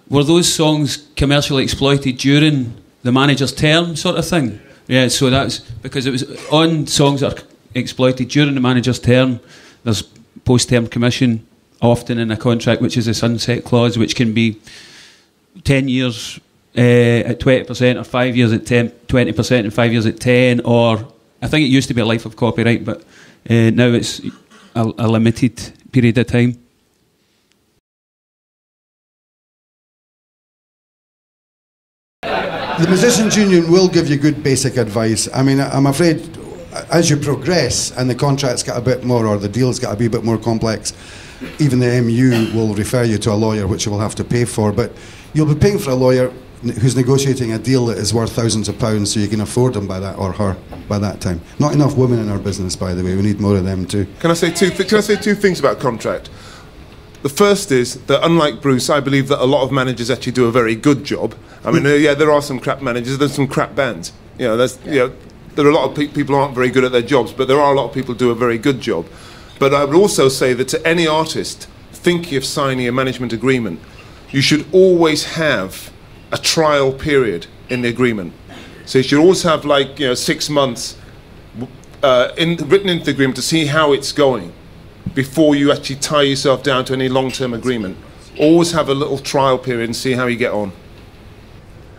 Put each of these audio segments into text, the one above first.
were those songs commercially exploited during the manager's term, sort of thing? Yeah, so that's because it was on songs that are exploited during the manager's term. There's post-term commission often in a contract, which is a sunset clause, which can be 10 years at 20%, or 5 years at 20%, and 5 years at 10, or I think it used to be a life of copyright, but now it's a limited period of time. The Musicians' Union will give you good basic advice. I mean, I'm afraid as you progress and the contracts get a bit more, or the deals get a wee bit more complex, even the MU will refer you to a lawyer, which you will have to pay for. But you'll be paying for a lawyer who's negotiating a deal that is worth thousands of pounds, so you can afford him by that, or her by that time. Not enough women in our business, by the way. We need more of them too. Can I say two things about contract? The first is that, unlike Bruce, I believe that a lot of managers actually do a very good job. I mean, yeah, there are some crap managers, there's some crap bands. You know, there are a lot of people who aren't very good at their jobs, but there are a lot of people who do a very good job. But I would also say that to any artist thinking of signing a management agreement, you should always have a trial period in the agreement. So you should always have, like, 6 months written into the agreement to see how it's going before you actually tie yourself down to any long-term agreement. Always have a little trial period and see how you get on.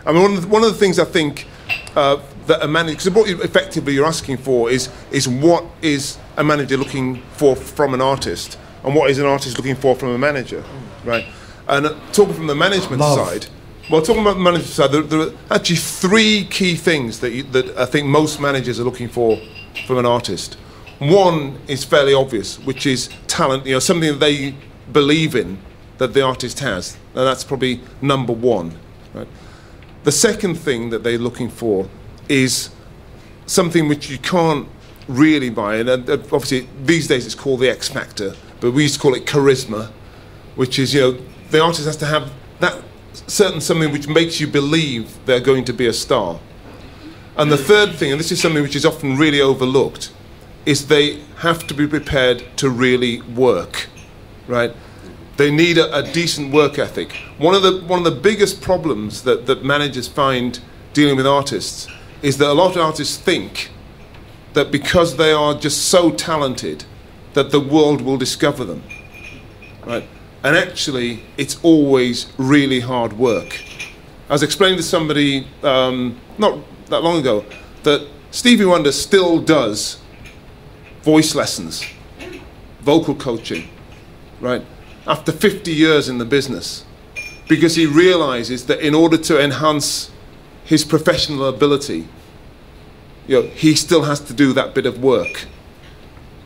I mean, one of the things I think that a manager, because what effectively you're asking for is what is a manager looking for from an artist, and what is an artist looking for from a manager, right? And talking from the management side, well, talking about the management side, there are actually 3 key things that I think most managers are looking for from an artist. One is fairly obvious, which is talent, something that they believe in that the artist has, and that's probably number 1, right? The second thing that they're looking for is something which you can't really buy, and obviously these days it's called the X Factor, but we used to call it charisma, which is, the artist has to have that certain something which makes you believe they're going to be a star. And the third thing, and this is something which is often really overlooked, is they have to be prepared to really work, right? They need a decent work ethic. One of the biggest problems that managers find dealing with artists is that a lot of artists think that because they are just so talented that the world will discover them, right? And actually, it's always really hard work. I was explaining to somebody not that long ago that Stevie Wonder still does voice lessons, vocal coaching, right? After 50 years in the business, because he realizes that in order to enhance his professional ability, he still has to do that bit of work,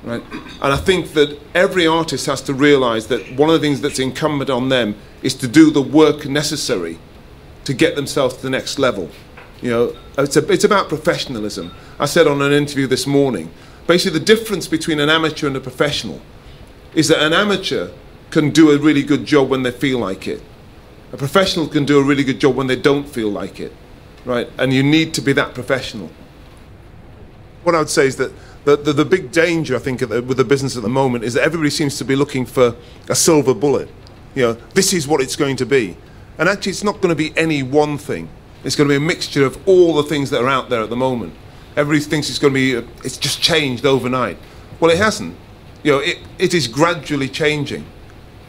right? And I think that every artist has to realize that one of the things that's incumbent on them is to do the work necessary to get themselves to the next level. It's about professionalism. I said on an interview this morning, basically the difference between an amateur and a professional is that an amateur can do a really good job when they feel like it. A professional can do a really good job when they don't feel like it, right? And you need to be that professional. What I would say is that the big danger, I think, with the business at the moment is that everybody seems to be looking for a silver bullet. This is what it's going to be. And actually, it's not going to be any one thing. It's going to be a mixture of all the things that are out there at the moment. Everybody thinks it's going to be, it's just changed overnight. Well, it hasn't. It is gradually changing.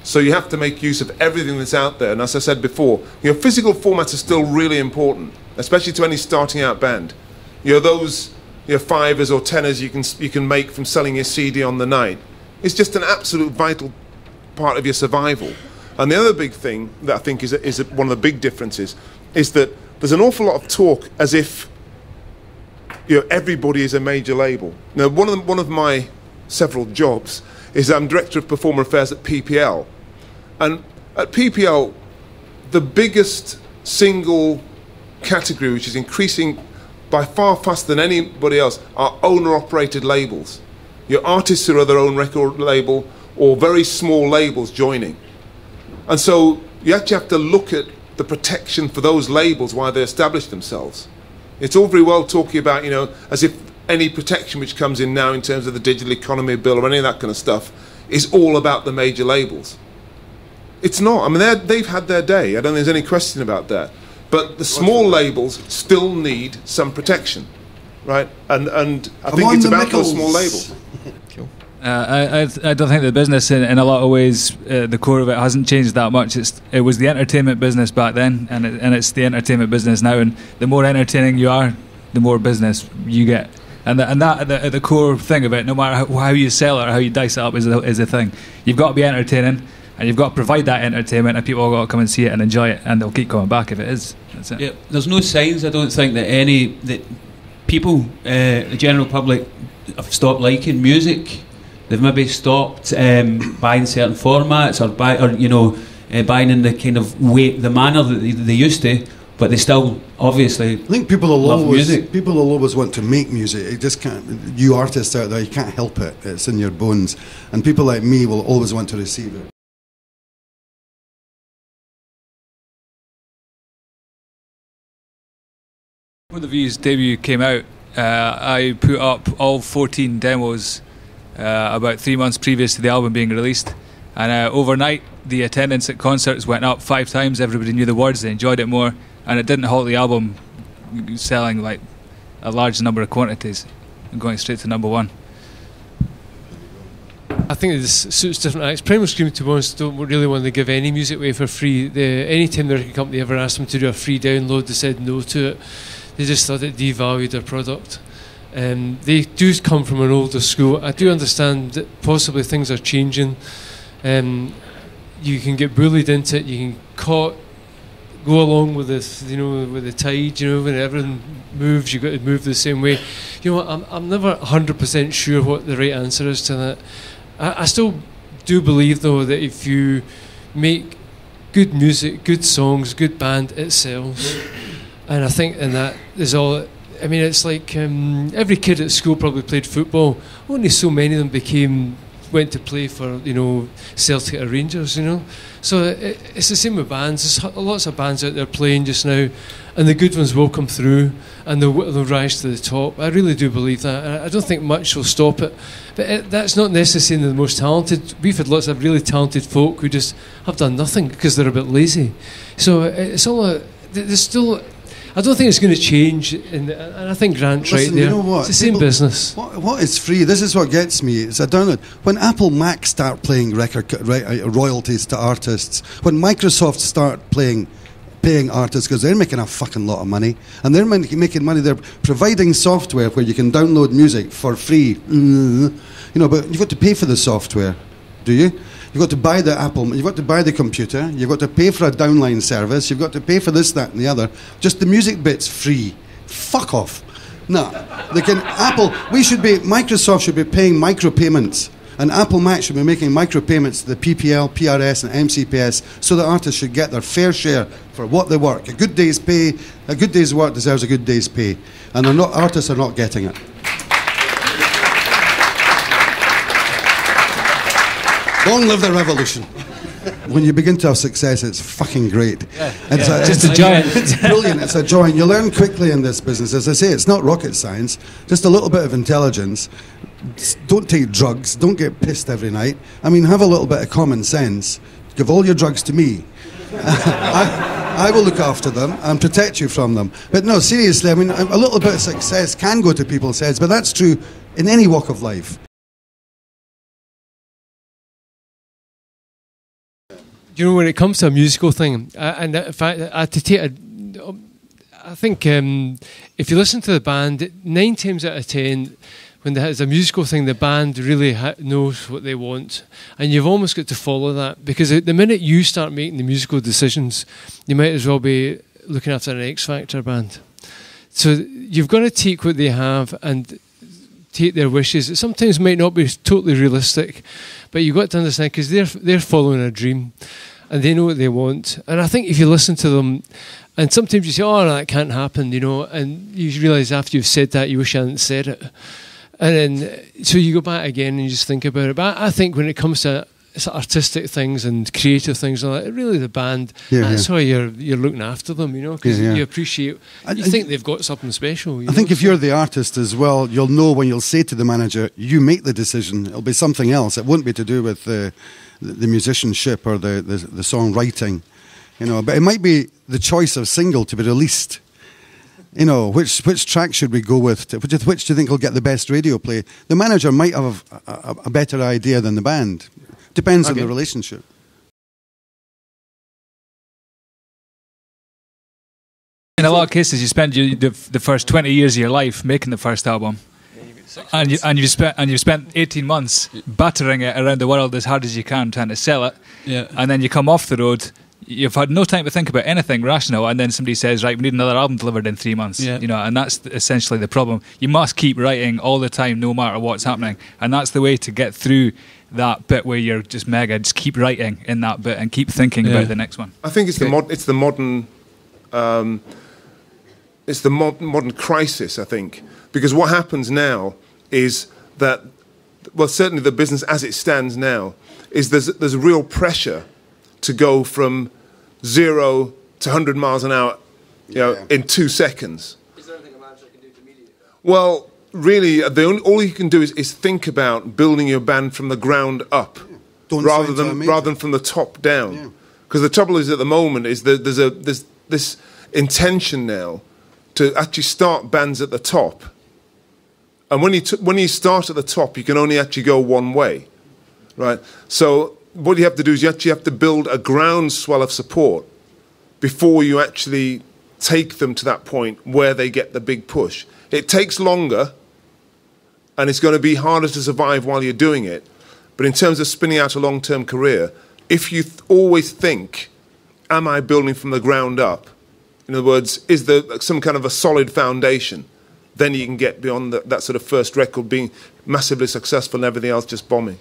So you have to make use of everything that's out there. And as I said before, physical formats are still really important, especially to any starting out band. Those fivers or tenors you can make from selling your CD on the night. It's just an absolute vital part of your survival. And the other big thing that I think is one of the big differences is that there's an awful lot of talk as if everybody is a major label. Now, one of my several jobs is I'm Director of Performer Affairs at PPL. And at PPL, the biggest single category, which is increasing by far faster than anybody else, are owner-operated labels. Your artists who are their own record label, or very small labels joining. And so you actually have to look at the protection for those labels while they establish themselves. It's all very well talking about, as if any protection which comes in now in terms of the digital economy bill or any of that kind of stuff is all about the major labels. It's not. I mean, they've had their day. I don't think there's any question about that. But the small labels still need some protection, right? And I think it's about those small labels. Cool. I don't think the business in a lot of ways, the core of it hasn't changed that much. It was the entertainment business back then, and it's the entertainment business now. And the more entertaining you are, the more business you get. And that the core thing of it, no matter how you sell it or how you dice it up, is a thing. You've got to be entertaining, and you've got to provide that entertainment, and people have got to come and see it and enjoy it, and they'll keep coming back if it is. That's it. Yeah, there's no signs, I don't think, that people, the general public, have stopped liking music. They've maybe stopped buying certain formats or buying in the kind of way, the manner that they used to. But they still, obviously, I think people will love always music. People will always want to make music. It just can't. You artists out there, you can't help it. It's in your bones. And people like me will always want to receive it. When the V's debut came out, I put up all 14 demos about 3 months previous to the album being released, and overnight the attendance at concerts went up 5 times. Everybody knew the words, they enjoyed it more, and it didn't halt the album selling like a large number of quantities and going straight to number 1. I think this suits different acts. Primal Scream, to be honest, don't really want to give any music away for free. Any time the record company ever asked them to do a free download, they said no to it. They just thought it devalued their product. They do come from an older school. I do understand that possibly things are changing. You can get bullied into it. You can go along with this, with the tide. When everything moves, you've got to move the same way. I'm never 100% sure what the right answer is to that. I still do believe, though, that if you make good music, good songs, good band, it sells. And I think in that is all. I mean, it's like every kid at school probably played football. Only so many of them went to play for Celtic or Rangers. So it's the same with bands. There's lots of bands out there playing just now, and the good ones will come through and they'll rise to the top. I really do believe that. I don't think much will stop it. But that's not necessarily the most talented. We've had lots of really talented folk who just have done nothing because they're a bit lazy. So it's all there's still. I don't think it's going to change, and I think Grant's right there. You know what? It's the same business. What is free? This is what gets me. It's a download. When Apple Mac start paying royalties to artists, when Microsoft start paying artists, because they're making a fucking lot of money, and they're making money. They're providing software where you can download music for free. But you've got to pay for the software, do you? You've got to buy the Apple, you've got to buy the computer, you've got to pay for a downline service, you've got to pay for this, that and the other. Just the music bit's free. Fuck off. No. Microsoft should be paying micropayments, and Apple Mac should be making micropayments to the PPL, PRS and MCPS, so that artists should get their fair share for what they work. A good day's work deserves a good day's pay. And artists are not getting it. Long live the revolution. When you begin to have success, it's fucking great. Just a joy. It's brilliant. It's a joy. And you learn quickly in this business. As I say, it's not rocket science. Just a little bit of intelligence. Don't take drugs. Don't get pissed every night. I mean, have a little bit of common sense. Give all your drugs to me. I will look after them and protect you from them. But no, seriously, I mean, a little bit of success can go to people's heads, but that's true in any walk of life. When it comes to a musical thing, and in fact, I think if you listen to the band, 9 times out of 10, when there's a musical thing, the band really knows what they want, and you've almost got to follow that, because the minute you start making the musical decisions, you might as well be looking after an X Factor band. So you've got to take what they have and take their wishes. It sometimes might not be totally realistic, but you've got to understand, because they're following a dream and they know what they want. And I think if you listen to them, and sometimes you say, oh, that can't happen, and you realise after you've said that, you wish I hadn't said it. And then, so you go back again and you just think about it. But I think when it comes to it's artistic things and creative things and all that. Really, the band. Yeah, That's why you're looking after them, because Yeah, yeah. you appreciate. You think they've got something special. I think if you're the artist as well, you'll know when you'll say to the manager, "You make the decision." It'll be something else. It won't be to do with the musicianship or the songwriting, But it might be the choice of single to be released. Which track should we go with? Which do you think will get the best radio play? The manager might have a better idea than the band. Depends on the relationship. In a lot of cases, you spend the first 20 years of your life making the first album, and you've spent 18 months battering it around the world as hard as you can, trying to sell it. Yeah. And then you come off the road. You've had no time to think about anything rational, and then somebody says, "Right, we need another album delivered in 3 months." Yeah. And that's essentially the problem. You must keep writing all the time, no matter what's happening, and that's the way to get through that bit where you're just just keep writing in that bit and keep thinking about the next one. I think it's the modern crisis. I think because what happens now is that, well, certainly the business as it stands now is there's real pressure to go from 0 to 100 miles an hour, in 2 seconds. Is there anything a manager can do to mediate that? Well, really, all you can do is think about building your band from the ground up, rather than from the top down. Because the trouble is, at the moment, is that there's this intention now to actually start bands at the top, and when you start at the top, you can only actually go one way, right? So what you have to do is you actually have to build a groundswell of support before you actually take them to that point where they get the big push. It takes longer, and it's going to be harder to survive while you're doing it. But in terms of spinning out a long-term career, if you always think, am I building from the ground up? In other words, is there some kind of a solid foundation? Then you can get beyond that sort of first record being massively successful and everything else just bombing.